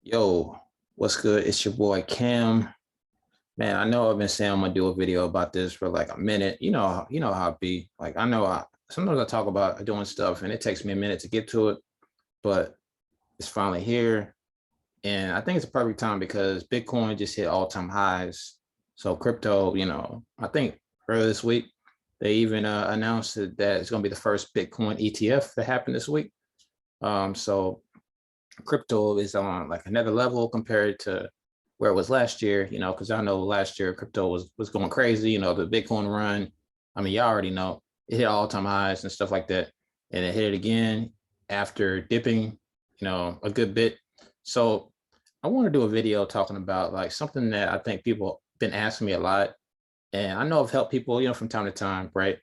Yo, what's good? It's your boy Cam. Man, I know I've been saying I'm gonna do a video about this for like a minute. You know how it be. Like I know sometimes I talk about doing stuff and it takes me a minute to get to it, but it's finally here. And I think it's a perfect time because Bitcoin just hit all-time highs. So crypto, I think earlier this week, they even announced that it's gonna be the first Bitcoin ETF that happened this week. So crypto is on like another level compared to where it was last year, because I know last year crypto was going crazy, the Bitcoin run. I mean, y'all already know it hit all-time highs and stuff like that. And it hit it again after dipping, a good bit. So I want to do a video talking about like something that I think people been asking me a lot. And I know I've helped people, from time to time, right?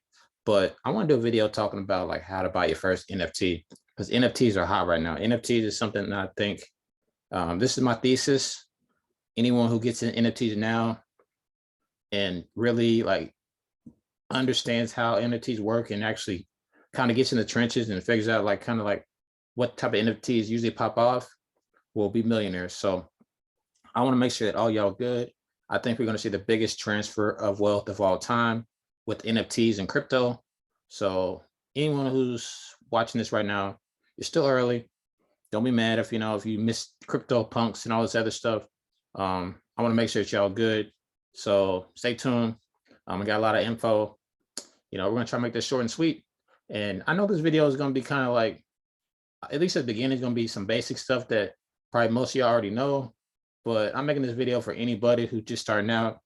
But I want to do a video talking about like how to buy your first NFT because NFTs are hot right now. NFTs is something that I think this is my thesis. Anyone who gets in NFTs now and really like understands how NFTs work and actually kind of gets in the trenches and figures out like kind of like what type of NFTs usually pop off will be millionaires. So I want to make sure that all y'all good. I think we're going to see the biggest transfer of wealth of all time with NFTs and crypto. So anyone who's watching this right now, you're still early. Don't be mad if you missed crypto punks and all this other stuff. I want to make sure that y'all good. So stay tuned. I got a lot of info. We're gonna try to make this short and sweet. And I know this video is gonna be kind of like, at least at the beginning, it's gonna be some basic stuff that probably most of y'all already know. But I'm making this video for anybody who's just starting out,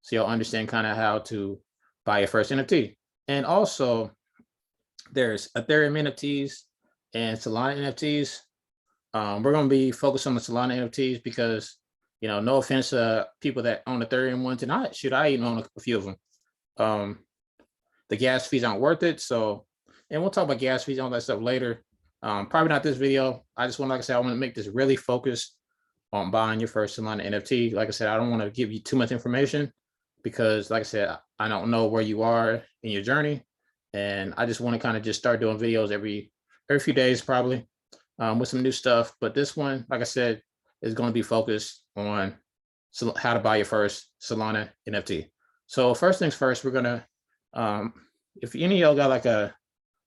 so y'all understand kind of how to buy your first NFT. And also, there's Ethereum NFTs and Solana NFTs. We're going to be focused on the Solana NFTs because, no offense to people that own Ethereum ones, and I even own a few of them. The gas fees aren't worth it. So, and we'll talk about gas fees and all that stuff later. Probably not this video. I just want, like I said, I want to make this really focused on buying your first Solana NFT. Like I said, I don't want to give you too much information because, like I said, I don't know where you are in your journey. And I just want to kind of just start doing videos every few days, probably. With some new stuff. But this one, like I said, is going to be focused on how to buy your first Solana NFT. So first things first, we're going to, if any of y'all got like a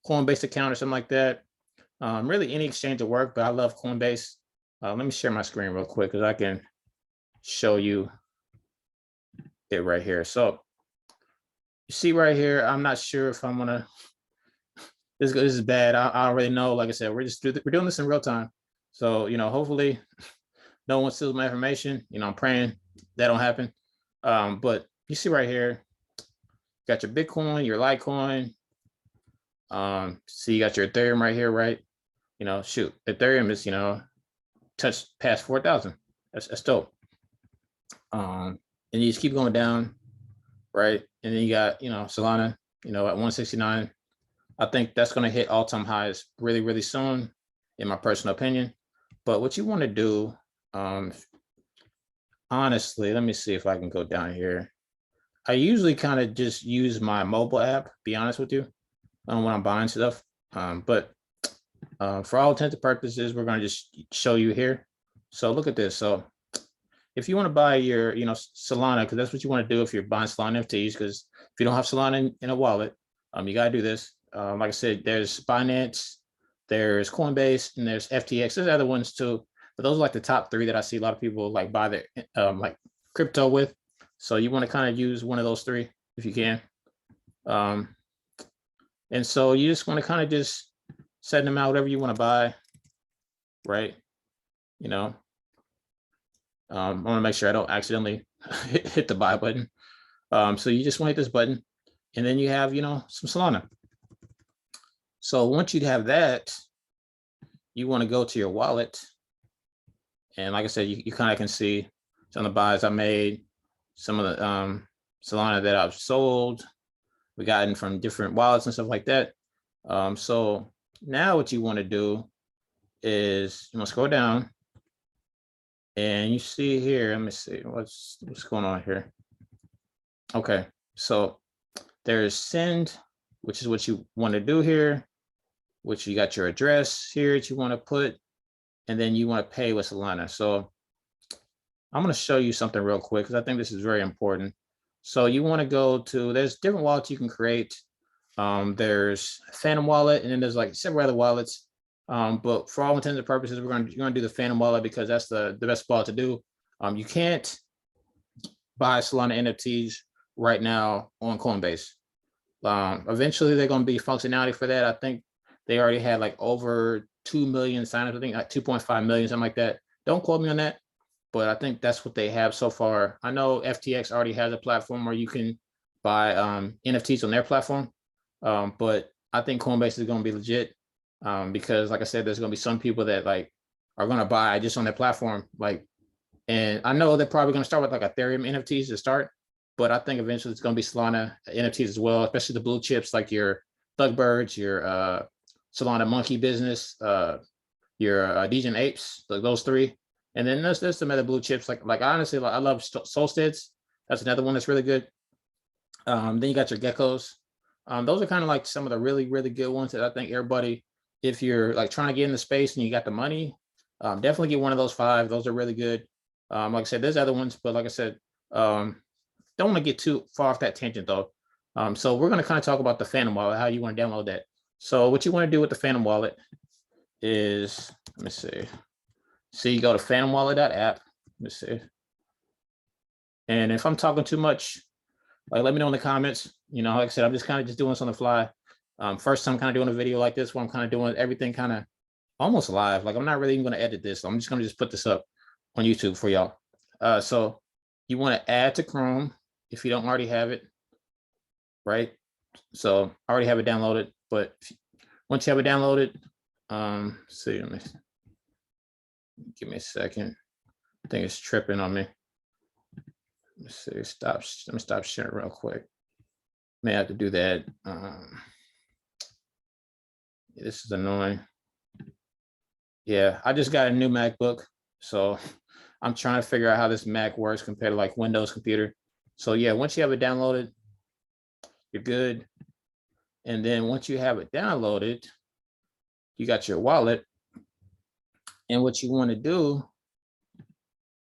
Coinbase account or something like that, really any exchange will work, but I love Coinbase. Let me share my screen real quick because I can show you it right here. So you see right here, I'm not sure if I'm going to, this is bad. I don't really know. Like I said, we're doing this in real time. So, hopefully no one steals my information. I'm praying that don't happen. But you see right here, got your Bitcoin, your Litecoin. See, you got your Ethereum right here, right? Shoot, Ethereum is, touched past 4,000. That's dope. And you just keep going down, right? And then you got, Solana, at 169. I think that's going to hit all-time highs really, really soon, in my personal opinion. But what you want to do, honestly, let me see if I can go down here. I usually kind of just use my mobile app, be honest with you, when I'm buying stuff. But for all intents and purposes, we're going to just show you here. So look at this. So if you want to buy your, Solana, because that's what you want to do if you're buying Solana NFTs, because if you don't have Solana in a wallet, you got to do this. Like I said, there's Binance, there's Coinbase, and there's FTX. There's other ones too, but those are like the top three that I see a lot of people like buy their like crypto with. So you want to kind of use one of those three if you can. And so you just want to kind of just set them out, whatever you want to buy, right? I want to make sure I don't accidentally hit the buy button. So you just want to hit this button, and then you have, some Solana. So once you have that, you want to go to your wallet. And like I said, you kind of can see some of the buys I made, some of the Solana that I've sold, we gotten from different wallets and stuff like that. So now what you want to do is you want to scroll down and you see here, let me see what's going on here. Okay, so there's send, which is what you want to do here, which you got your address here that you want to put. and then you want to pay with Solana. So I'm going to show you something real quick because I think this is very important. So you want to go to, there's different wallets you can create. There's Phantom Wallet, and then there's like several other wallets. But for all intents and purposes, you're going to do the Phantom Wallet because that's the best wallet to do. You can't buy Solana NFTs right now on Coinbase. Eventually, they're going to be functionality for that. I think they already had like over 2 million signups. I think like 2.5 million, something like that. Don't quote me on that, but I think that's what they have so far. I know FTX already has a platform where you can buy NFTs on their platform, but I think Coinbase is going to be legit because, like I said, there's going to be some people that like are going to buy just on their platform. Like, and I know they're probably going to start with like Ethereum NFTs to start, but I think eventually it's going to be Solana NFTs as well, especially the blue chips like your Thugbirds, your Solana Monkey Business, your Degen Apes, like those three. And then there's some other blue chips like honestly, like I love Solstice. That's another one that's really good. Then you got your geckos. Those are kind of like some of the really, really good ones that I think everybody, if you're like trying to get in the space and you got the money, definitely get one of those 5. Those are really good. Like I said, there's other ones, but like I said, don't want to get too far off that tangent though. So we're going to kind of talk about the Phantom Wallet, how you want to download that. So what you want to do with the Phantom Wallet is, let me see. So you go to phantomwallet.app. Let me see. And if I'm talking too much, like let me know in the comments. You know, like I said, I'm just kind of just doing this on the fly. First time kind of doing a video like this where I'm kind of doing everything kind of almost live. Like I'm not really even going to edit this. I'm just going to just put this up on YouTube for y'all. So you want to add to Chrome if you don't already have it, right? So I already have it downloaded, but once you have it downloaded, see, let me give me a second. I think it's tripping on me. Let's see, let me stop sharing real quick. May have to do that. This is annoying. Yeah, I just got a new MacBook, so I'm trying to figure out how this Mac works compared to like Windows computer. So yeah, once you have it downloaded, you're good. And then once you have it downloaded, you got your wallet. And what you want to do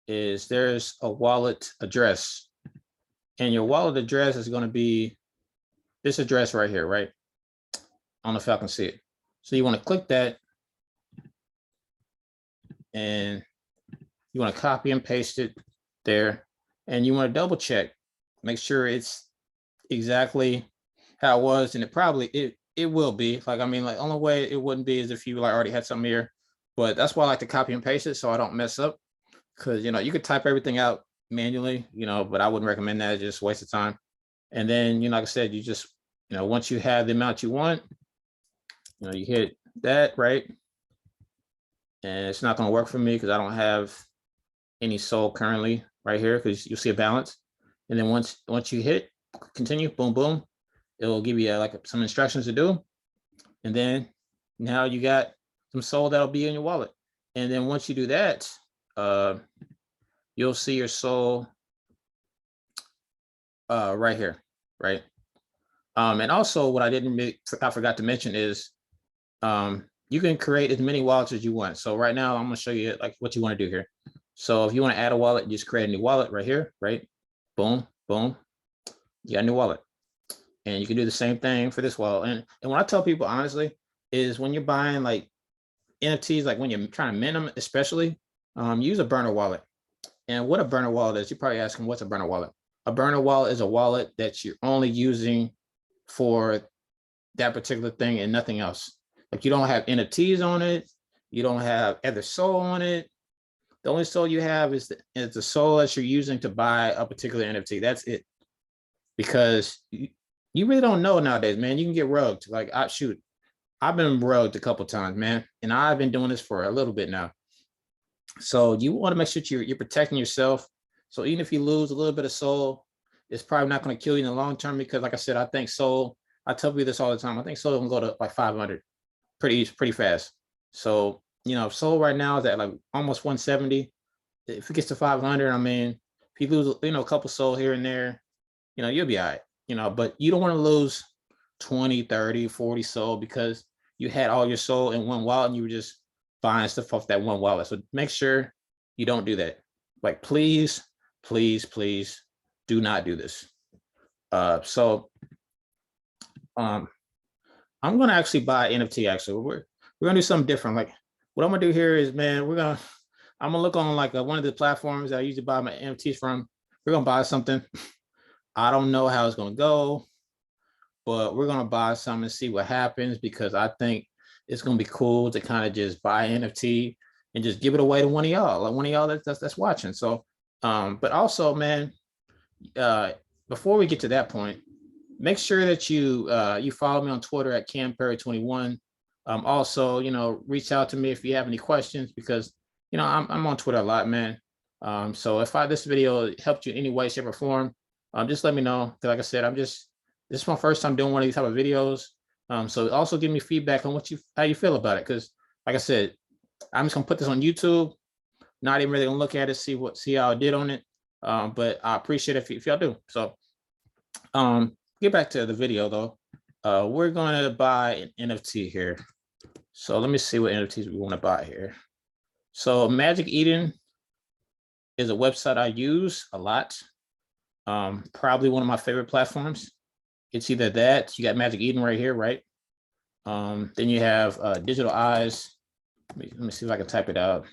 is there's a wallet address. And your wallet address is going to be this address right here, right? I don't know if y'all can see it. So you want to click that. And you want to copy and paste it there. And you want to double check. Make sure it's exactly how it was. And it will be. Like, I mean, like only way it wouldn't be is if you like already had something here. But that's why I like to copy and paste it so I don't mess up. Because, you know, you could type everything out manually, you know, but I wouldn't recommend that. It's just a waste of time. And then, you know, like I said, you just, you know, once you have the amount you want, you know, you hit that, right? And it's not going to work for me because I don't have any SOL currently right here because you'll see a balance. And then once you hit continue, boom, boom, it will give you like some instructions to do. And then now you got some SOL that'll be in your wallet. And then once you do that, you'll see your SOL right here, right? And also what I forgot to mention is you can create as many wallets as you want. So right now I'm going to show you like what you want to do here. So if you want to add a wallet, you just create a new wallet right here, right? Boom, boom. You got a new wallet. And you can do the same thing for this wallet. And what I tell people honestly is when you're buying like NFTs, like when you're trying to mint them, especially, use a burner wallet. And what a burner wallet is, you're probably asking, what's a burner wallet? A burner wallet is a wallet that you're only using for that particular thing and nothing else. Like you don't have NFTs on it. You don't have other SOL on it. The only SOL you have is the SOL that you're using to buy a particular NFT. That's it. Because you really don't know nowadays, man. You can get rugged. Like, I've been rugged a couple of times, man. And I've been doing this for a little bit now. So you want to make sure you're protecting yourself. So even if you lose a little bit of SOL, it's probably not going to kill you in the long term because, like I said, I think SOL, I tell people this all the time, I think SOL can go to like 500 pretty fast. So, you know, SOL right now is at like almost 170. If it gets to 500, I mean, if you lose, you know, a couple SOL here and there, you know, you'll be all right, you know, but you don't want to lose 20, 30, 40 SOL because you had all your SOL in one wallet and you were just buying stuff off that one wallet. So make sure you don't do that. Like, please, please, please do not do this. I'm gonna actually buy NFT. Actually, we're gonna do something different. Like, what I'm gonna do here is, man, I'm gonna look on like one of the platforms that I usually buy my NFTs from. We're gonna buy something. I don't know how it's gonna go, but we're gonna buy some and see what happens, because I think it's gonna be cool to kind of just buy NFT and just give it away to one of y'all, like one of y'all that's watching. So, but also, man, before we get to that point, make sure that you follow me on Twitter at CamPerry21. Also, reach out to me if you have any questions, because I'm on Twitter a lot, man. So if this video helped you in any way, shape, or form, just let me know. Because like I said, this is my first time doing one of these type of videos. So also give me feedback on how you feel about it. Because like I said, I'm just gonna put this on YouTube. Not even really gonna look at it, see how I did on it. But I appreciate it if y'all do. So get back to the video though. We're gonna buy an NFT here. So let me see what NFTs we want to buy here. So Magic Eden is a website I use a lot. Probably one of my favorite platforms. It's either that, you got Magic Eden right here, right? Then you have Digital Eyes. Let me see if I can type it out.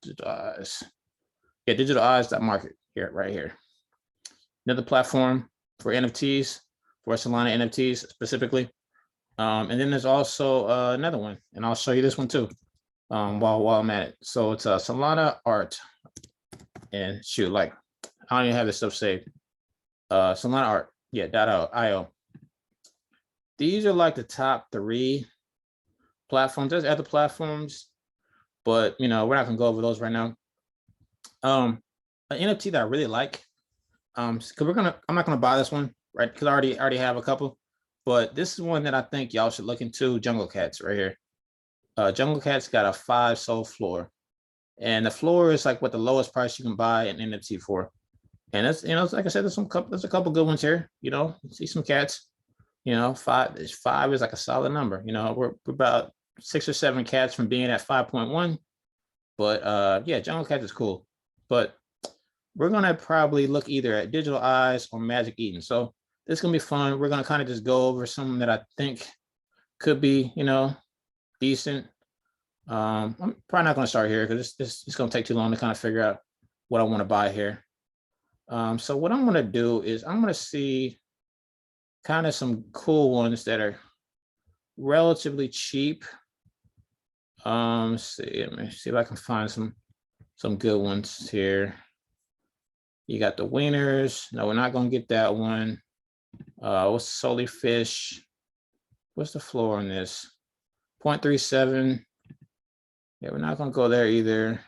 Digital Eyes. Yeah, Digital Eyes.market here, right here. Another platform for NFTs, for Solana NFTs specifically. And then there's also another one, and I'll show you this one too while I'm at it. So it's Solana Art, and shoot, like I don't even have this stuff saved. Solana Art, yeah, .io. These are like the top 3 platforms. There's other platforms, but we're not gonna go over those right now. An NFT that I really like, because I'm not gonna buy this one, right? Because I already have a couple. But this is one that I think y'all should look into. Jungle Cats right here. Jungle Cats got a 5 SOL floor, and the floor is like what the lowest price you can buy an NFT for. And that's like I said, there's a couple good ones here. See some cats. 5 is like a solid number. We're about 6 or 7 cats from being at 5.1. But yeah, Jungle Cats is cool. But we're gonna probably look either at Digital Eyes or Magic Eden. So it's gonna be fun. We're gonna kind of just go over something that I think could be, decent. I'm probably not gonna start here because it's gonna take too long to kind of figure out what I want to buy here. So what I'm gonna do is I'm gonna see kind of some cool ones that are relatively cheap. Let me see if I can find some good ones here. You got the wieners. No, we're not gonna get that one. What's Solely Fish? What's the floor on this? 0.37. Yeah, we're not gonna go there either.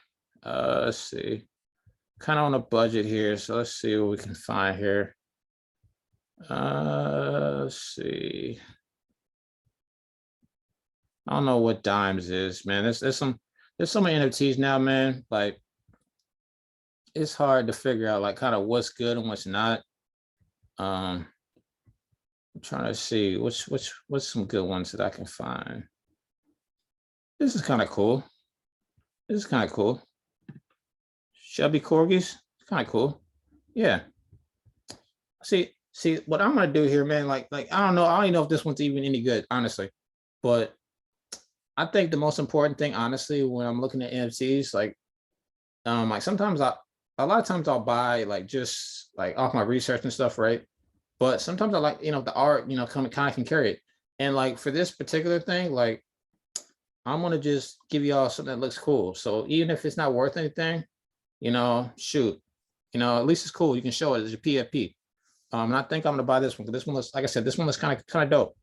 Let's see. Kind of on a budget here, so let's see what we can find here. Let's see. I don't know what dimes is, man. There's so many NFTs now, man. Like, it's hard to figure out like kind of what's good and what's not. I'm trying to see what's some good ones that I can find. This is kind of cool. This is kind of cool. Shelby Corgis, kind of cool. Yeah. See what I'm gonna do here, man. Like I don't even know if this one's even any good, honestly. But I think the most important thing, honestly, when I'm looking at NFTs, like sometimes a lot of times I'll buy like just like off my research and stuff, right? But sometimes I like, the art, kind of can carry it. And like for this particular thing, like I'm gonna just give y'all something that looks cool. So even if it's not worth anything, shoot, at least it's cool. You can show it as your PFP. And I think I'm gonna buy this one because this one looks, like I said, this one looks kind of dope.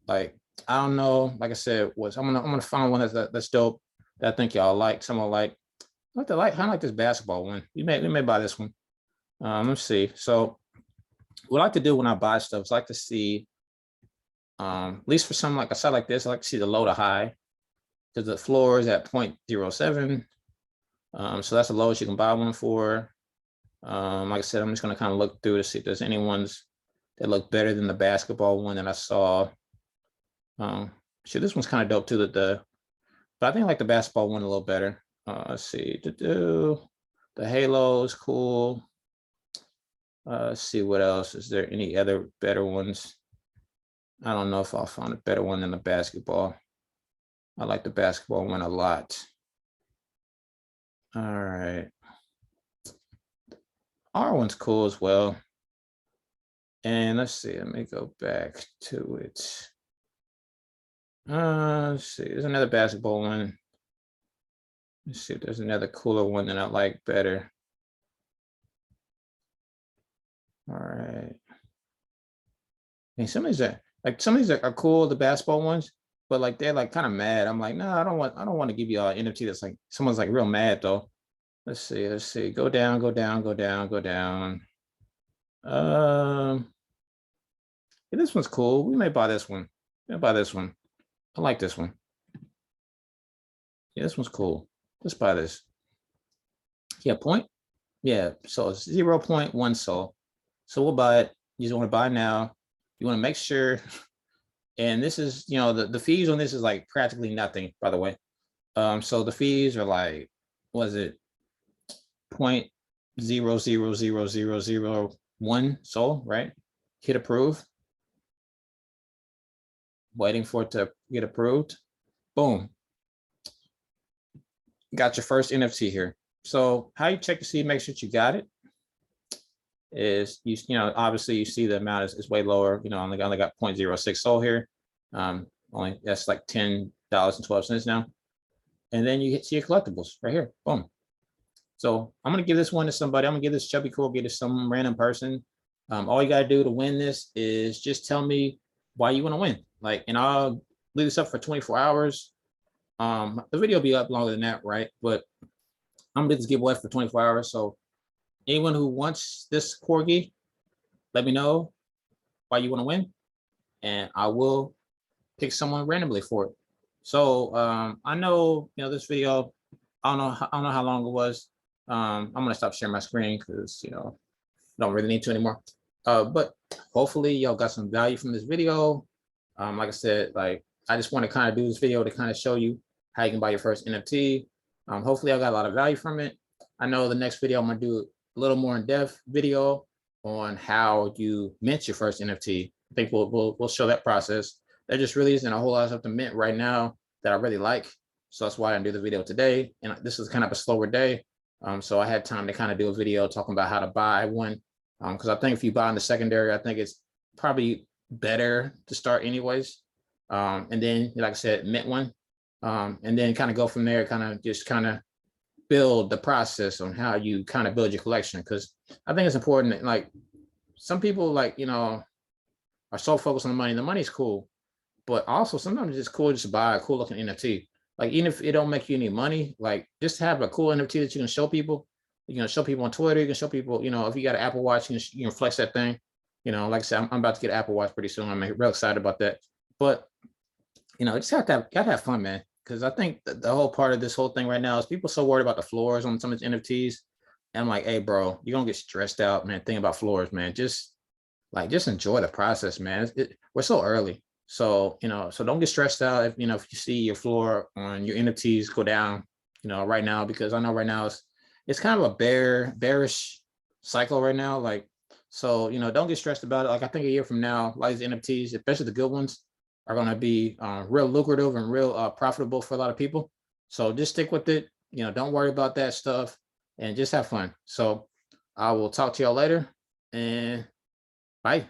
Like I don't know, like I said, I'm gonna find one that's dope that I think y'all like. Someone like kind of like this basketball one. We may buy this one. Let's see. So what I like to do when I buy stuff is I like to see, at least for something like a site like this, I like to see the low to high, because the floor is at 0.07. So that's the lowest you can buy one for. Like I said, I'm just gonna kind of look through to see if there's any ones that look better than the basketball one that I saw. Shit, this one's kind of dope too. But I think I like the basketball one a little better. Let's see. The Halo is cool. Let's see what else. Is there any other better ones? I don't know if I'll find a better one than the basketball. I like the basketball one a lot. All right. R one's cool as well. And let's see, let me go back to it. Let's see, there's another basketball one. Let's see if there's another cooler one that I like better. All right. And some of these are cool, the basketball ones, but like they're like kind of mad. I'm like, no, I don't want to give you an NFT that's like someone's like real mad though. Let's see. Go down. Yeah, this one's cool. We may buy this one. I like this one. Yeah, this one's cool. Let's buy this. Yeah, point. Yeah, so it's 0.1 sol. So we'll buy it. You just want to buy now. You want to make sure. And this is, the fees on this is like practically nothing, by the way. So the fees are like, what is it? 0.0000001 sol, right? Hit approve. Waiting for it to get approved. Boom. Got your first NFT here. So how you check to see, make sure you got it is obviously you see the amount is way lower. Only got 0.06 sol here. Only that's like $10.12 now. And then you see your collectibles right here. Boom. So I'm gonna give this one to somebody. I'm gonna give this chubby cool, get it to some random person. All you gotta do to win this is just tell me why you want to win. And I'll leave this up for 24 hours. The video will be up longer than that, right? But I'm gonna do this giveaway for 24 hours. So anyone who wants this corgi, let me know why you want to win, and I will pick someone randomly for it. So I know this video. I don't know how long it was. I'm gonna stop sharing my screen because I don't really need to anymore. But hopefully y'all got some value from this video. Like I said, I just want to kind of do this video to kind of show you how you can buy your first NFT. Hopefully I got a lot of value from it. I know the next video I'm gonna do a little more in-depth video on how you mint your first NFT. I think we'll show that process. There just really isn't a whole lot of stuff to mint right now that I really like. So that's why I didn't do the video today. And this is kind of a slower day. So I had time to kind of do a video talking about how to buy one. Because I think if you buy in the secondary, I think it's probably better to start anyways. And then, like I said, mint one. And then kind of go from there, kind of build the process on how you kind of build your collection. Because I think it's important that, like, some people are so focused on the money. The money's cool, but also sometimes it's just cool just to buy a cool looking NFT. Like, even if it don't make you any money, like, just have a cool NFT that you can show people. You can show people on Twitter. You can show people, if you got an Apple Watch, you can flex that thing. Like I said, I'm about to get an Apple Watch pretty soon. I'm real excited about that. But just gotta have fun, man. Because I think the whole part of this whole thing right now is people so worried about the floors on some of these NFTs. And I'm like, hey, bro, you're gonna get stressed out, man. Thinking about floors, man. Just enjoy the process, man. We're so early. So, so don't get stressed out if you see your floor on your NFTs go down, right now, because I know right now it's kind of a bearish cycle right now. So, don't get stressed about it. I think a year from now, a lot of these NFTs, especially the good ones, are going to be real lucrative and real profitable for a lot of people. So just stick with it. Don't worry about that stuff and just have fun. So I will talk to y'all later, and bye.